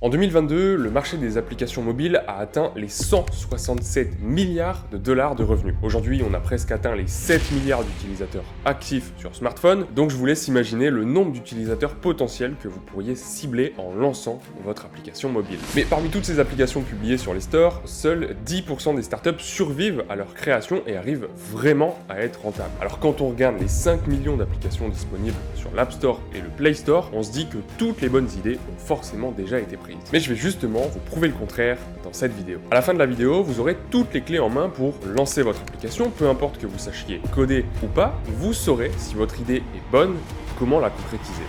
En 2022, le marché des applications mobiles a atteint les 167 milliards de dollars de revenus. Aujourd'hui, on a presque atteint les 7 milliards d'utilisateurs actifs sur smartphone, donc je vous laisse imaginer le nombre d'utilisateurs potentiels que vous pourriez cibler en lançant votre application mobile. Mais parmi toutes ces applications publiées sur les stores, seuls 10% des startups survivent à leur création et arrivent vraiment à être rentables. Alors quand on regarde les 5 millions d'applications disponibles sur l'App Store et le Play Store, on se dit que toutes les bonnes idées ont forcément déjà été prises. Mais je vais justement vous prouver le contraire dans cette vidéo. À la fin de la vidéo, vous aurez toutes les clés en main pour lancer votre application, peu importe que vous sachiez coder ou pas, vous saurez si votre idée est bonne, comment la concrétiser.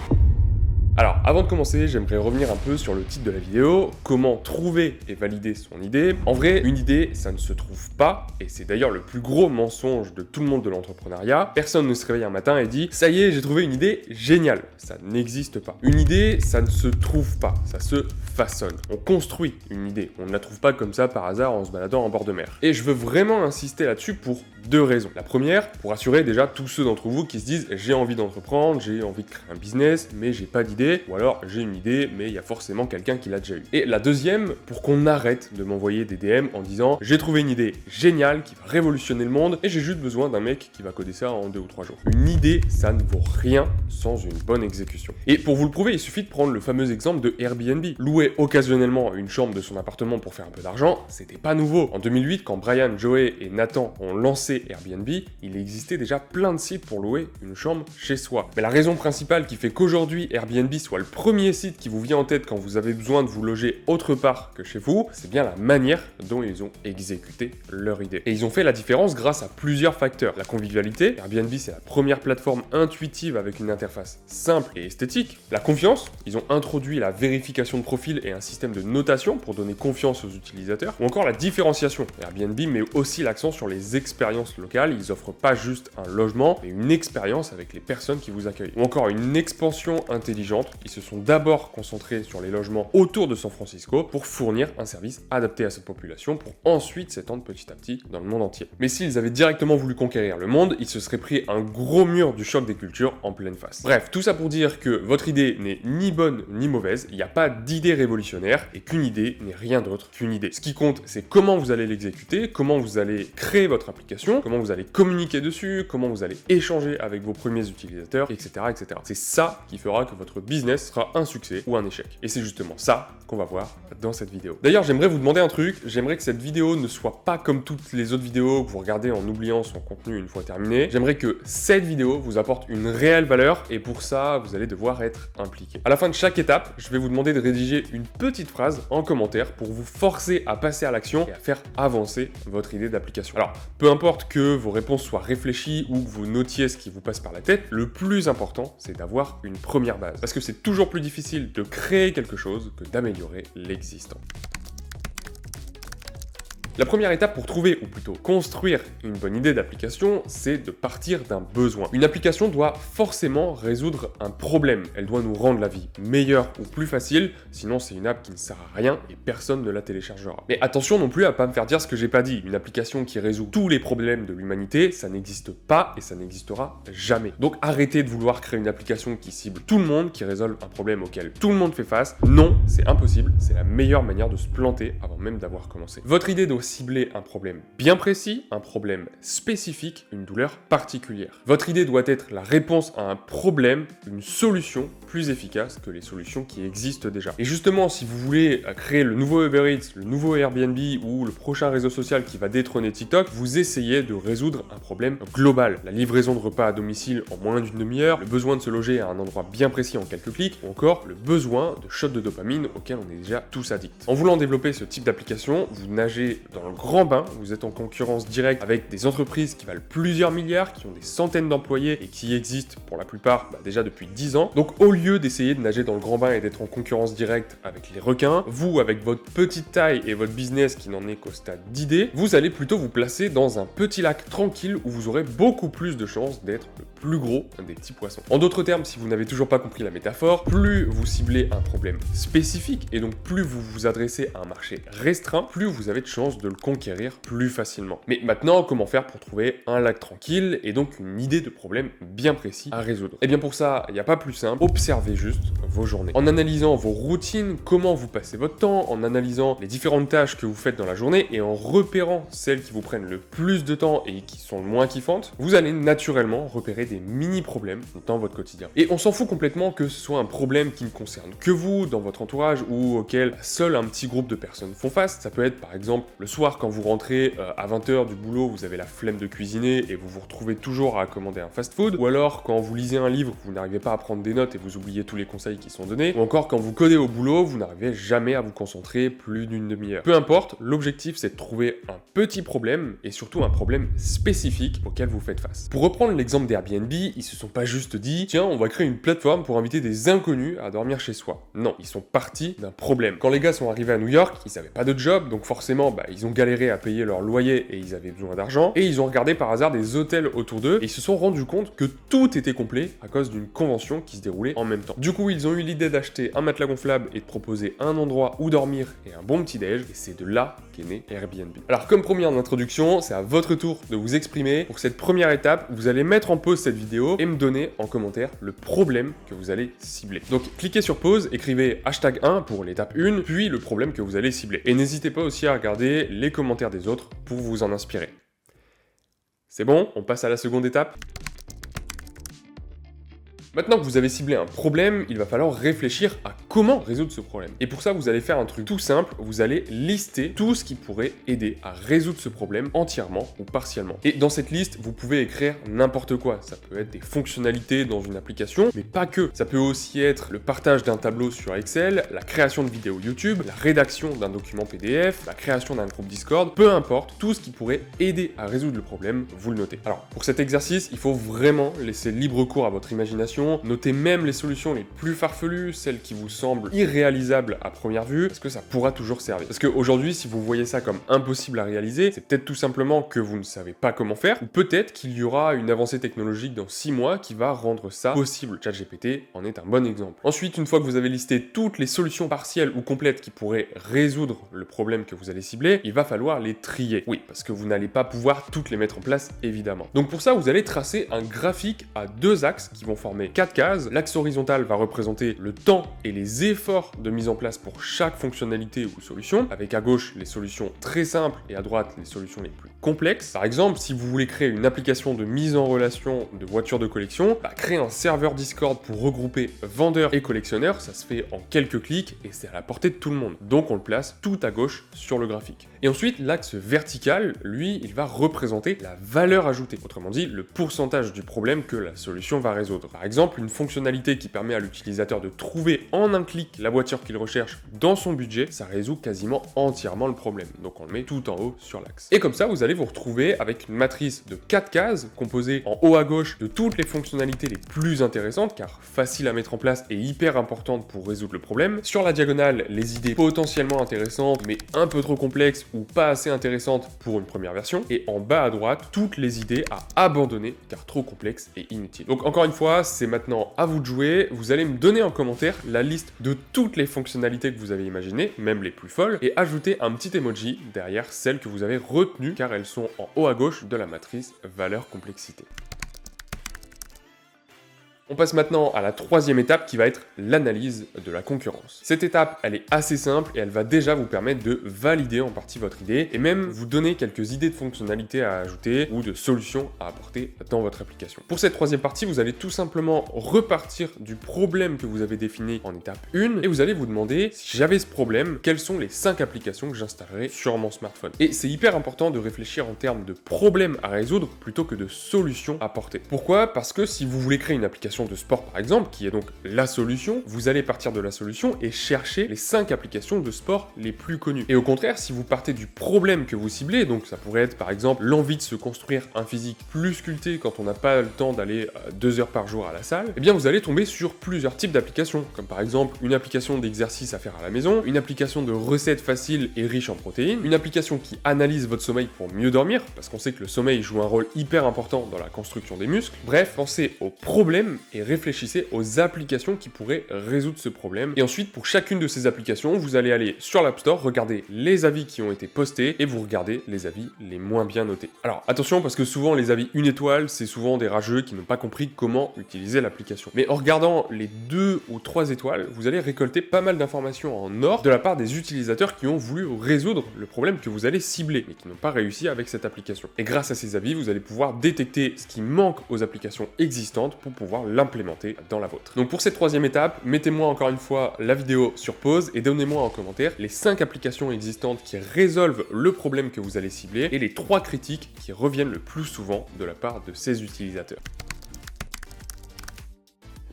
Alors, avant de commencer, j'aimerais revenir un peu sur le titre de la vidéo, comment trouver et valider son idée. En vrai, une idée, ça ne se trouve pas, et c'est d'ailleurs le plus gros mensonge de tout le monde de l'entrepreneuriat. Personne ne se réveille un matin et dit « ça y est, j'ai trouvé une idée géniale ». Ça n'existe pas. Une idée, ça ne se trouve pas, ça se façonne. On construit une idée, on ne la trouve pas comme ça par hasard en se baladant en bord de mer. Et je veux vraiment insister là-dessus pour deux raisons. La première, pour assurer déjà tous ceux d'entre vous qui se disent « j'ai envie d'entreprendre, j'ai envie de créer un business, mais j'ai pas d'idée ». Ou alors j'ai une idée mais il y a forcément quelqu'un qui l'a déjà eu. Et la deuxième, pour qu'on arrête de m'envoyer des DM en disant j'ai trouvé une idée géniale qui va révolutionner le monde et j'ai juste besoin d'un mec qui va coder ça en 2 ou 3 jours. Une idée, ça ne vaut rien sans une bonne exécution. Et pour vous le prouver, il suffit de prendre le fameux exemple de Airbnb. Louer occasionnellement une chambre de son appartement pour faire un peu d'argent, c'était pas nouveau. En 2008, quand Brian, Joey et Nathan ont lancé Airbnb, il existait déjà plein de sites pour louer une chambre chez soi. Mais la raison principale qui fait qu'aujourd'hui Airbnb soit le premier site qui vous vient en tête quand vous avez besoin de vous loger autre part que chez vous, c'est bien la manière dont ils ont exécuté leur idée. Et ils ont fait la différence grâce à plusieurs facteurs. La convivialité, Airbnb c'est la première plateforme intuitive avec une interface simple et esthétique. La confiance, ils ont introduit la vérification de profil et un système de notation pour donner confiance aux utilisateurs. Ou encore la différenciation. Airbnb met aussi l'accent sur les expériences locales, ils offrent pas juste un logement, mais une expérience avec les personnes qui vous accueillent. Ou encore une expansion intelligente. Ils se sont d'abord concentrés sur les logements autour de San Francisco pour fournir un service adapté à cette population pour ensuite s'étendre petit à petit dans le monde entier. Mais s'ils avaient directement voulu conquérir le monde, ils se seraient pris un gros mur du choc des cultures en pleine face. Bref, tout ça pour dire que votre idée n'est ni bonne ni mauvaise, il n'y a pas d'idée révolutionnaire et qu'une idée n'est rien d'autre qu'une idée. Ce qui compte, c'est comment vous allez l'exécuter, comment vous allez créer votre application, comment vous allez communiquer dessus, comment vous allez échanger avec vos premiers utilisateurs, etc. etc. C'est ça qui fera que votre business sera un succès ou un échec. Et c'est justement ça qu'on va voir dans cette vidéo. D'ailleurs, j'aimerais vous demander un truc, j'aimerais que cette vidéo ne soit pas comme toutes les autres vidéos que vous regardez en oubliant son contenu une fois terminé. J'aimerais que cette vidéo vous apporte une réelle valeur et pour ça, vous allez devoir être impliqué. À la fin de chaque étape, je vais vous demander de rédiger une petite phrase en commentaire pour vous forcer à passer à l'action et à faire avancer votre idée d'application. Alors, peu importe que vos réponses soient réfléchies ou que vous notiez ce qui vous passe par la tête, le plus important, c'est d'avoir une première base. Parce que c'est toujours plus difficile de créer quelque chose que d'améliorer l'existant. La première étape pour trouver, ou plutôt construire une bonne idée d'application, c'est de partir d'un besoin. Une application doit forcément résoudre un problème. Elle doit nous rendre la vie meilleure ou plus facile, sinon c'est une app qui ne sert à rien et personne ne la téléchargera. Mais attention non plus à pas me faire dire ce que j'ai pas dit. Une application qui résout tous les problèmes de l'humanité, ça n'existe pas et ça n'existera jamais. Donc arrêtez de vouloir créer une application qui cible tout le monde, qui résolve un problème auquel tout le monde fait face. Non, c'est impossible, c'est la meilleure manière de se planter avant même d'avoir commencé. Votre idée doit cibler un problème bien précis, un problème spécifique, une douleur particulière. Votre idée doit être la réponse à un problème, une solution plus efficace que les solutions qui existent déjà. Et justement, si vous voulez créer le nouveau Uber Eats, le nouveau Airbnb ou le prochain réseau social qui va détrôner TikTok, vous essayez de résoudre un problème global. La livraison de repas à domicile en moins d'une demi-heure, le besoin de se loger à un endroit bien précis en quelques clics, ou encore le besoin de shots de dopamine auquel on est déjà tous addicts. En voulant développer ce type d'application, vous nagez dans le grand bain, vous êtes en concurrence directe avec des entreprises qui valent plusieurs milliards, qui ont des centaines d'employés et qui existent pour la plupart déjà depuis 10 ans. Donc au lieu d'essayer de nager dans le grand bain et d'être en concurrence directe avec les requins, vous avec votre petite taille et votre business qui n'en est qu'au stade d'idée, vous allez plutôt vous placer dans un petit lac tranquille où vous aurez beaucoup plus de chances d'être le plus gros des petits poissons. En d'autres termes, si vous n'avez toujours pas compris la métaphore, plus vous ciblez un problème spécifique et donc plus vous vous adressez à un marché restreint, plus vous avez de chances de de le conquérir plus facilement. Mais maintenant, comment faire pour trouver un lac tranquille et donc une idée de problème bien précis à résoudre? Et bien pour ça, il n'y a pas plus simple, observez juste vos journées. En analysant vos routines, comment vous passez votre temps, en analysant les différentes tâches que vous faites dans la journée et en repérant celles qui vous prennent le plus de temps et qui sont le moins kiffantes, vous allez naturellement repérer des mini-problèmes dans votre quotidien. Et on s'en fout complètement que ce soit un problème qui ne concerne que vous, dans votre entourage, ou auquel seul un petit groupe de personnes font face. Ça peut être par exemple le soir quand vous rentrez à 20h du boulot, vous avez la flemme de cuisiner et vous vous retrouvez toujours à commander un fast-food, ou alors quand vous lisez un livre, vous n'arrivez pas à prendre des notes et vous oubliez tous les conseils qui sont donnés, ou encore quand vous codez au boulot, vous n'arrivez jamais à vous concentrer plus d'une demi-heure. Peu importe, l'objectif c'est de trouver un petit problème et surtout un problème spécifique auquel vous faites face. Pour reprendre l'exemple d'Airbnb, ils se sont pas juste dit tiens, on va créer une plateforme pour inviter des inconnus à dormir chez soi. Non, ils sont partis d'un problème. Quand les gars sont arrivés à New York, ils avaient pas de job, donc forcément, ils ont galéré à payer leur loyer et ils avaient besoin d'argent, et ils ont regardé par hasard des hôtels autour d'eux et ils se sont rendus compte que tout était complet à cause d'une convention qui se déroulait en même temps. Du coup, ils ont eu l'idée d'acheter un matelas gonflable et de proposer un endroit où dormir et un bon petit-déj, et c'est de là qu'est né Airbnb. Alors, comme promis en introduction, c'est à votre tour de vous exprimer. Pour cette première étape, vous allez mettre en pause cette vidéo et me donner en commentaire le problème que vous allez cibler. Donc, cliquez sur pause, écrivez #1 pour l'étape 1, puis le problème que vous allez cibler. Et n'hésitez pas aussi à regarder les commentaires des autres pour vous en inspirer. C'est bon, on passe à la seconde étape. Maintenant que vous avez ciblé un problème, il va falloir réfléchir à comment résoudre ce problème. Et pour ça, vous allez faire un truc tout simple, vous allez lister tout ce qui pourrait aider à résoudre ce problème entièrement ou partiellement. Et dans cette liste, vous pouvez écrire n'importe quoi. Ça peut être des fonctionnalités dans une application, mais pas que. Ça peut aussi être le partage d'un tableau sur Excel, la création de vidéos YouTube, la rédaction d'un document PDF, la création d'un groupe Discord, peu importe, tout ce qui pourrait aider à résoudre le problème, vous le notez. Alors, pour cet exercice, il faut vraiment laisser libre cours à votre imagination. Notez même les solutions les plus farfelues, celles qui vous semblent irréalisables à première vue, parce que ça pourra toujours servir. Parce qu'aujourd'hui, si vous voyez ça comme impossible à réaliser, c'est peut-être tout simplement que vous ne savez pas comment faire, ou peut-être qu'il y aura une avancée technologique dans 6 mois qui va rendre ça possible. ChatGPT en est un bon exemple. Ensuite, une fois que vous avez listé toutes les solutions partielles ou complètes qui pourraient résoudre le problème que vous allez cibler, il va falloir les trier. Oui, parce que vous n'allez pas pouvoir toutes les mettre en place, évidemment. Donc pour ça, vous allez tracer un graphique à 2 axes qui vont former 4 cases. L'axe horizontal va représenter le temps et les efforts de mise en place pour chaque fonctionnalité ou solution, avec à gauche les solutions très simples et à droite les solutions les plus complexes. Par exemple, si vous voulez créer une application de mise en relation de voitures de collection, créer un serveur Discord pour regrouper vendeurs et collectionneurs, ça se fait en quelques clics et c'est à la portée de tout le monde. Donc on le place tout à gauche sur le graphique. Et ensuite, l'axe vertical, lui, il va représenter la valeur ajoutée. Autrement dit, le pourcentage du problème que la solution va résoudre. Par exemple, une fonctionnalité qui permet à l'utilisateur de trouver en un clic la voiture qu'il recherche dans son budget, ça résout quasiment entièrement le problème. Donc on le met tout en haut sur l'axe. Et comme ça, vous allez vous retrouver avec une matrice de 4 cases, composée en haut à gauche de toutes les fonctionnalités les plus intéressantes, car faciles à mettre en place et hyper importantes pour résoudre le problème. Sur la diagonale, les idées potentiellement intéressantes, mais un peu trop complexes ou pas assez intéressantes pour une première version. Et en bas à droite, toutes les idées à abandonner, car trop complexes et inutiles. Donc encore une fois, c'est maintenant à vous de jouer. Vous allez me donner en commentaire la liste de toutes les fonctionnalités que vous avez imaginées, même les plus folles, et ajouter un petit emoji derrière celles que vous avez retenues, car elles sont en haut à gauche de la matrice valeur complexité. On passe maintenant à la troisième étape qui va être l'analyse de la concurrence. Cette étape, elle est assez simple et elle va déjà vous permettre de valider en partie votre idée et même vous donner quelques idées de fonctionnalités à ajouter ou de solutions à apporter dans votre application. Pour cette troisième partie, vous allez tout simplement repartir du problème que vous avez défini en étape 1 et vous allez vous demander si j'avais ce problème, quelles sont les 5 applications que j'installerais sur mon smartphone. Et c'est hyper important de réfléchir en termes de problèmes à résoudre plutôt que de solutions à apporter. Pourquoi? Parce que si vous voulez créer une application de sport par exemple, qui est donc la solution, vous allez partir de la solution et chercher les 5 applications de sport les plus connues. Et au contraire, si vous partez du problème que vous ciblez, donc ça pourrait être par exemple l'envie de se construire un physique plus sculpté quand on n'a pas le temps d'aller 2 heures par jour à la salle, eh bien vous allez tomber sur plusieurs types d'applications, comme par exemple une application d'exercice à faire à la maison, une application de recettes faciles et riches en protéines, une application qui analyse votre sommeil pour mieux dormir, parce qu'on sait que le sommeil joue un rôle hyper important dans la construction des muscles. Bref, pensez au problème et réfléchissez aux applications qui pourraient résoudre ce problème. Et ensuite, pour chacune de ces applications, vous allez aller sur l'App Store, regarder les avis qui ont été postés et vous regardez les avis les moins bien notés. Alors attention, parce que souvent les avis 1 étoile, c'est souvent des rageux qui n'ont pas compris comment utiliser l'application. Mais en regardant les 2 ou 3 étoiles, vous allez récolter pas mal d'informations en or de la part des utilisateurs qui ont voulu résoudre le problème que vous allez cibler, mais qui n'ont pas réussi avec cette application. Et grâce à ces avis, vous allez pouvoir détecter ce qui manque aux applications existantes pour pouvoir l'implémenter dans la vôtre. Donc pour cette troisième étape, mettez-moi encore une fois la vidéo sur pause et donnez-moi en commentaire les 5 applications existantes qui résolvent le problème que vous allez cibler et les 3 critiques qui reviennent le plus souvent de la part de ces utilisateurs.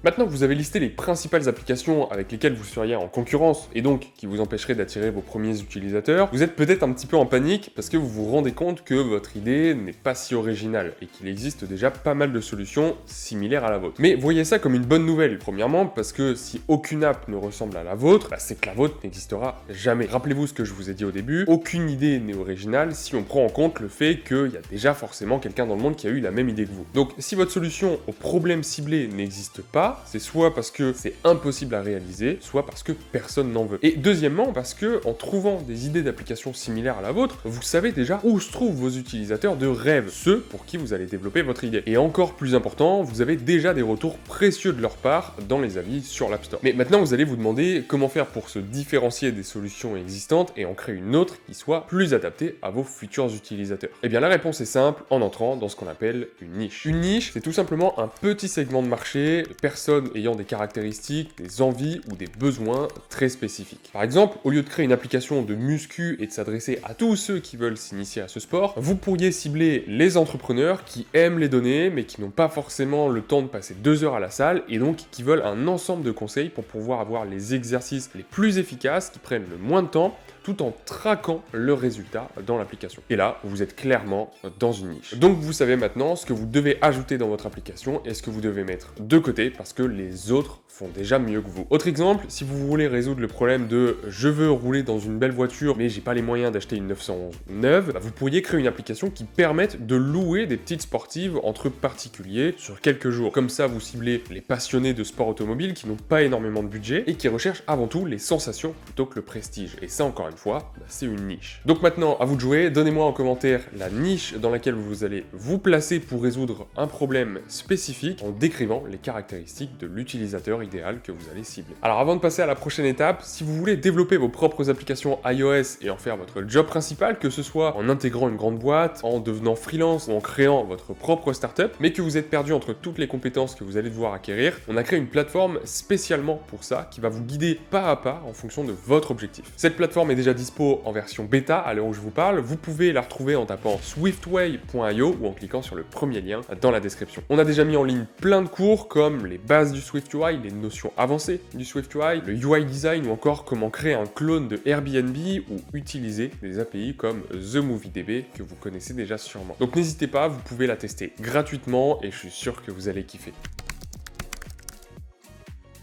Maintenant que vous avez listé les principales applications avec lesquelles vous seriez en concurrence et donc qui vous empêcheraient d'attirer vos premiers utilisateurs, vous êtes peut-être un petit peu en panique parce que vous vous rendez compte que votre idée n'est pas si originale et qu'il existe déjà pas mal de solutions similaires à la vôtre. Mais voyez ça comme une bonne nouvelle, premièrement parce que si aucune app ne ressemble à la vôtre, c'est que la vôtre n'existera jamais. Rappelez-vous ce que je vous ai dit au début, aucune idée n'est originale si on prend en compte le fait qu'il y a déjà forcément quelqu'un dans le monde qui a eu la même idée que vous. Donc si votre solution au problème ciblé n'existe pas, c'est soit parce que c'est impossible à réaliser, soit parce que personne n'en veut. Et deuxièmement, parce que en trouvant des idées d'applications similaires à la vôtre, vous savez déjà où se trouvent vos utilisateurs de rêve, ceux pour qui vous allez développer votre idée. Et encore plus important, vous avez déjà des retours précieux de leur part dans les avis sur l'App Store. Mais maintenant, vous allez vous demander comment faire pour se différencier des solutions existantes et en créer une autre qui soit plus adaptée à vos futurs utilisateurs. Eh bien, la réponse est simple, en entrant dans ce qu'on appelle une niche. Une niche, c'est tout simplement un petit segment de marché de personnes ayant des caractéristiques, des envies ou des besoins très spécifiques. Par exemple, au lieu de créer une application de muscu et de s'adresser à tous ceux qui veulent s'initier à ce sport, vous pourriez cibler les entrepreneurs qui aiment les données mais qui n'ont pas forcément le temps de passer 2 heures à la salle et donc qui veulent un ensemble de conseils pour pouvoir avoir les exercices les plus efficaces qui prennent le moins de temps tout en traquant le résultat dans l'application. Et là, vous êtes clairement dans une niche. Donc vous savez maintenant ce que vous devez ajouter dans votre application et ce que vous devez mettre de côté parce que les autres font déjà mieux que vous. Autre exemple, si vous voulez résoudre le problème de je veux rouler dans une belle voiture mais j'ai pas les moyens d'acheter une 911 neuve, vous pourriez créer une application qui permette de louer des petites sportives entre particuliers sur quelques jours. Comme ça, vous ciblez les passionnés de sport automobile qui n'ont pas énormément de budget et qui recherchent avant tout les sensations plutôt que le prestige. Et ça, encore une fois, c'est une niche. Donc maintenant, à vous de jouer, donnez-moi en commentaire la niche dans laquelle vous allez vous placer pour résoudre un problème spécifique en décrivant les caractéristiques de l'utilisateur idéal que vous allez cibler. Alors avant de passer à la prochaine étape, si vous voulez développer vos propres applications iOS et en faire votre job principal, que ce soit en intégrant une grande boîte, en devenant freelance ou en créant votre propre startup, mais que vous êtes perdu entre toutes les compétences que vous allez devoir acquérir, on a créé une plateforme spécialement pour ça qui va vous guider pas à pas en fonction de votre objectif. Cette plateforme est déjà dispo en version bêta à l'heure où je vous parle, vous pouvez la retrouver en tapant swiftui.io ou en cliquant sur le premier lien dans la description. On a déjà mis en ligne plein de cours comme les bases du SwiftUI, les notions avancées du SwiftUI, le UI design ou encore comment créer un clone de Airbnb ou utiliser des API comme TheMovieDB que vous connaissez déjà sûrement. Donc n'hésitez pas, vous pouvez la tester gratuitement et je suis sûr que vous allez kiffer.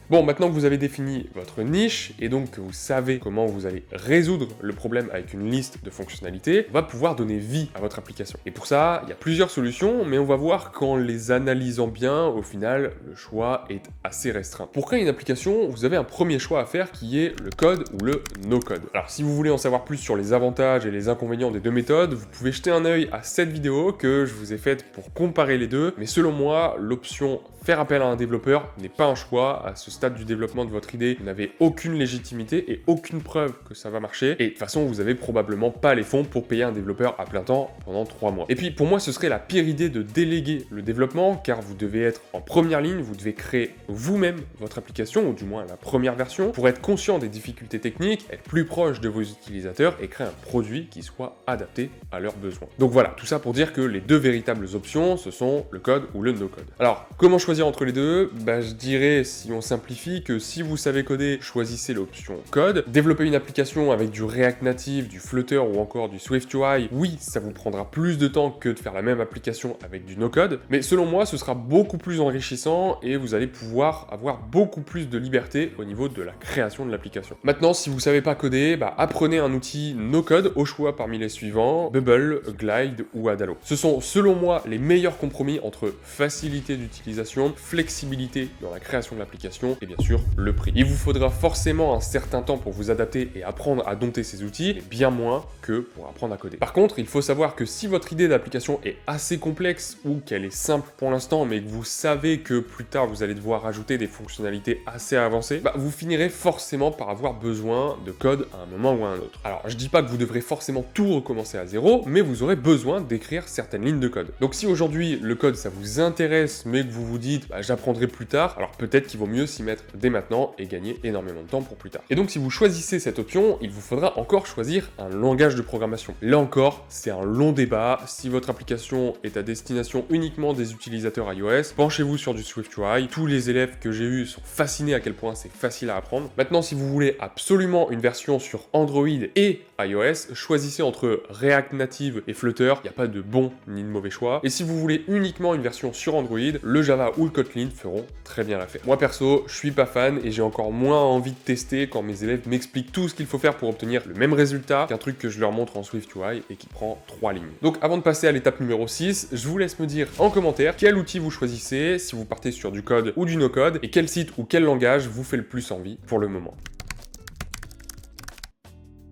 Bon, maintenant que vous avez défini votre niche et donc que vous savez comment vous allez résoudre le problème avec une liste de fonctionnalités, on va pouvoir donner vie à votre application. Et pour ça, il y a plusieurs solutions, mais on va voir qu'en les analysant bien, au final, le choix est assez restreint. Pour créer une application, vous avez un premier choix à faire qui est le code ou le no-code. Alors si vous voulez en savoir plus sur les avantages et les inconvénients des deux méthodes, vous pouvez jeter un œil à cette vidéo que je vous ai faite pour comparer les deux, mais selon moi, l'option faire appel à un développeur n'est pas un choix. À ce stade du développement de votre idée, vous n'avez aucune légitimité et aucune preuve que ça va marcher. Et de toute façon, vous avez probablement pas les fonds pour payer un développeur à plein temps pendant 3 mois. Et puis pour moi, ce serait la pire idée de déléguer le développement, car vous devez être en première ligne, vous devez créer vous-même votre application, ou du moins la première version, pour être conscient des difficultés techniques, être plus proche de vos utilisateurs et créer un produit qui soit adapté à leurs besoins. Donc voilà, tout ça pour dire que les deux véritables options, ce sont le code ou le no-code. Alors, comment choisir entre les deux? Je dirais, si on simplifie, que si vous savez coder, choisissez l'option code. Développer une application avec du React Native, du Flutter ou encore du SwiftUI, oui, ça vous prendra plus de temps que de faire la même application avec du no-code, mais selon moi, ce sera beaucoup plus enrichissant et vous allez pouvoir avoir beaucoup plus de liberté au niveau de la création de l'application. Maintenant, si vous savez pas coder, apprenez un outil no-code au choix parmi les suivants, Bubble, Glide ou Adalo. Ce sont, selon moi, les meilleurs compromis entre facilité d'utilisation d'utilisation, flexibilité dans la création de l'application et bien sûr le prix. Il vous faudra forcément un certain temps pour vous adapter et apprendre à dompter ces outils, mais bien moins que pour apprendre à coder. Par contre, il faut savoir que si votre idée d'application est assez complexe ou qu'elle est simple pour l'instant, mais que vous savez que plus tard vous allez devoir ajouter des fonctionnalités assez avancées, vous finirez forcément par avoir besoin de code à un moment ou à un autre. Alors, je dis pas que vous devrez forcément tout recommencer à zéro, mais vous aurez besoin d'écrire certaines lignes de code. Donc si aujourd'hui le code ça vous intéresse, mais que vous vous dites j'apprendrai plus tard, alors peut-être qu'il vaut mieux s'y mettre dès maintenant et gagner énormément de temps pour plus tard. Et donc si vous choisissez cette option, il vous faudra encore choisir un langage de programmation. Là encore, c'est un long débat. Si votre application est à destination uniquement des utilisateurs iOS, penchez-vous sur du SwiftUI. Tous les élèves que j'ai eus sont fascinés à quel point c'est facile à apprendre. Maintenant, si vous voulez absolument une version sur Android et iOS, choisissez entre React Native et Flutter. Il n'y a pas de bon ni de mauvais choix. Et si vous voulez uniquement une version sur Android, le Java ou le Kotlin feront très bien l'affaire. Moi perso, je suis pas fan et j'ai encore moins envie de tester quand mes élèves m'expliquent tout ce qu'il faut faire pour obtenir le même résultat qu'un truc que je leur montre en SwiftUI et qui prend 3 lignes. Donc avant de passer à l'étape numéro 6, je vous laisse me dire en commentaire quel outil vous choisissez, si vous partez sur du code ou du no-code, et quel site ou quel langage vous fait le plus envie pour le moment.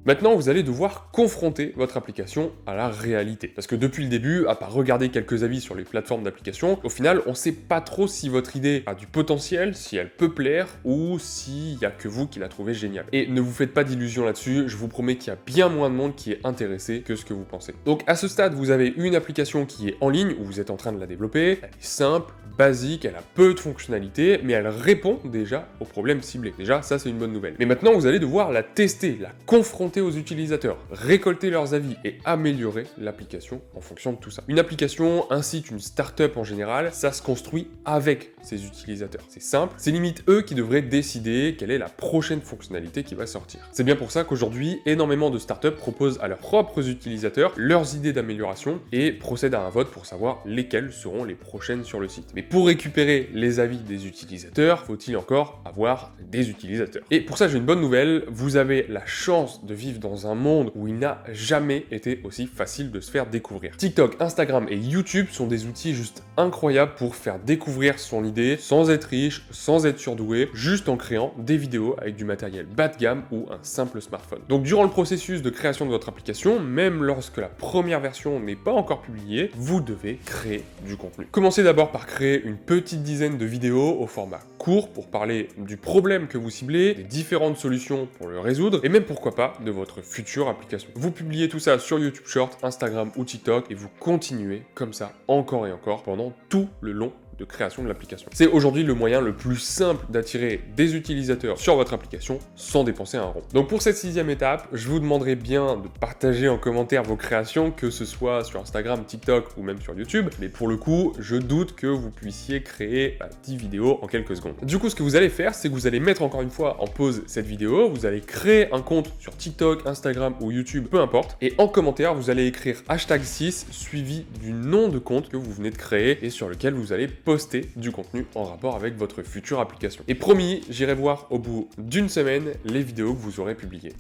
Maintenant, vous allez devoir confronter votre application à la réalité. Parce que depuis le début, à part regarder quelques avis sur les plateformes d'application, au final, on sait pas trop si votre idée a du potentiel, si elle peut plaire, ou s'il y a que vous qui la trouvez géniale. Et ne vous faites pas d'illusions là-dessus, je vous promets qu'il y a bien moins de monde qui est intéressé que ce que vous pensez. Donc à ce stade, vous avez une application qui est en ligne, où vous êtes en train de la développer, elle est simple, basique, elle a peu de fonctionnalités, mais elle répond déjà aux problèmes ciblés. Déjà, ça c'est une bonne nouvelle. Mais maintenant, vous allez devoir la tester, la confronter aux utilisateurs, récolter leurs avis et améliorer l'application en fonction de tout ça. Une application, un site, une startup en général, ça se construit avec ses utilisateurs. C'est simple, c'est limite eux qui devraient décider quelle est la prochaine fonctionnalité qui va sortir. C'est bien pour ça qu'aujourd'hui, énormément de startups proposent à leurs propres utilisateurs leurs idées d'amélioration et procèdent à un vote pour savoir lesquelles seront les prochaines sur le site. Mais pour récupérer les avis des utilisateurs, faut-il encore avoir des utilisateurs. Et pour ça, j'ai une bonne nouvelle, vous avez la chance de vivre dans un monde où il n'a jamais été aussi facile de se faire découvrir. TikTok, Instagram et YouTube sont des outils juste incroyables pour faire découvrir son idée sans être riche, sans être surdoué, juste en créant des vidéos avec du matériel bas de gamme ou un simple smartphone. Donc durant le processus de création de votre application, même lorsque la première version n'est pas encore publiée, vous devez créer du contenu. Commencez d'abord par créer une petite dizaine de vidéos au format court pour parler du problème que vous ciblez, des différentes solutions pour le résoudre et même pourquoi pas de votre future application. Vous publiez tout ça sur YouTube Short, Instagram ou TikTok et vous continuez comme ça encore et encore pendant tout le long de création de l'application. C'est aujourd'hui le moyen le plus simple d'attirer des utilisateurs sur votre application sans dépenser un rond. Donc pour cette 6e étape, je vous demanderai bien de partager en commentaire vos créations, que ce soit sur Instagram, TikTok ou même sur YouTube, mais pour le coup, je doute que vous puissiez créer 10 vidéos en quelques secondes. Du coup, ce que vous allez faire, c'est que vous allez mettre encore une fois en pause cette vidéo, vous allez créer un compte sur TikTok, Instagram ou YouTube, peu importe, et en commentaire, vous allez écrire #6 suivi du nom de compte que vous venez de créer et sur lequel vous allez poster du contenu en rapport avec votre future application. Et promis, j'irai voir au bout d'une semaine les vidéos que vous aurez publiées.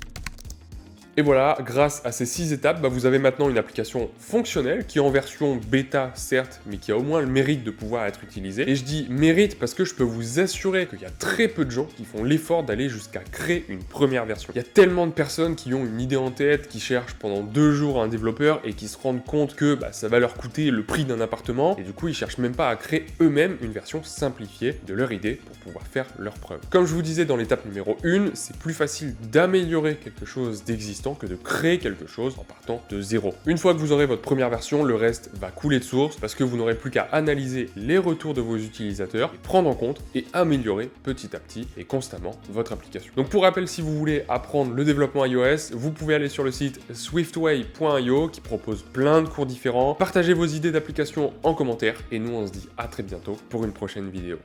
Et voilà, grâce à ces 6 étapes, vous avez maintenant une application fonctionnelle qui est en version bêta certes, mais qui a au moins le mérite de pouvoir être utilisée. Et je dis mérite parce que je peux vous assurer qu'il y a très peu de gens qui font l'effort d'aller jusqu'à créer une première version. Il y a tellement de personnes qui ont une idée en tête, qui cherchent pendant 2 jours un développeur et qui se rendent compte que ça va leur coûter le prix d'un appartement et du coup ils cherchent même pas à créer eux-mêmes une version simplifiée de leur idée pour pouvoir faire leurs preuves. Comme je vous disais dans l'étape numéro 1, c'est plus facile d'améliorer quelque chose d'existant que de créer quelque chose en partant de zéro. Une fois que vous aurez votre première version, le reste va couler de source parce que vous n'aurez plus qu'à analyser les retours de vos utilisateurs, et prendre en compte et améliorer petit à petit et constamment votre application. Donc pour rappel, si vous voulez apprendre le développement iOS, vous pouvez aller sur le site swiftway.io qui propose plein de cours différents. Partagez vos idées d'application en commentaire et nous on se dit à très bientôt pour une prochaine vidéo.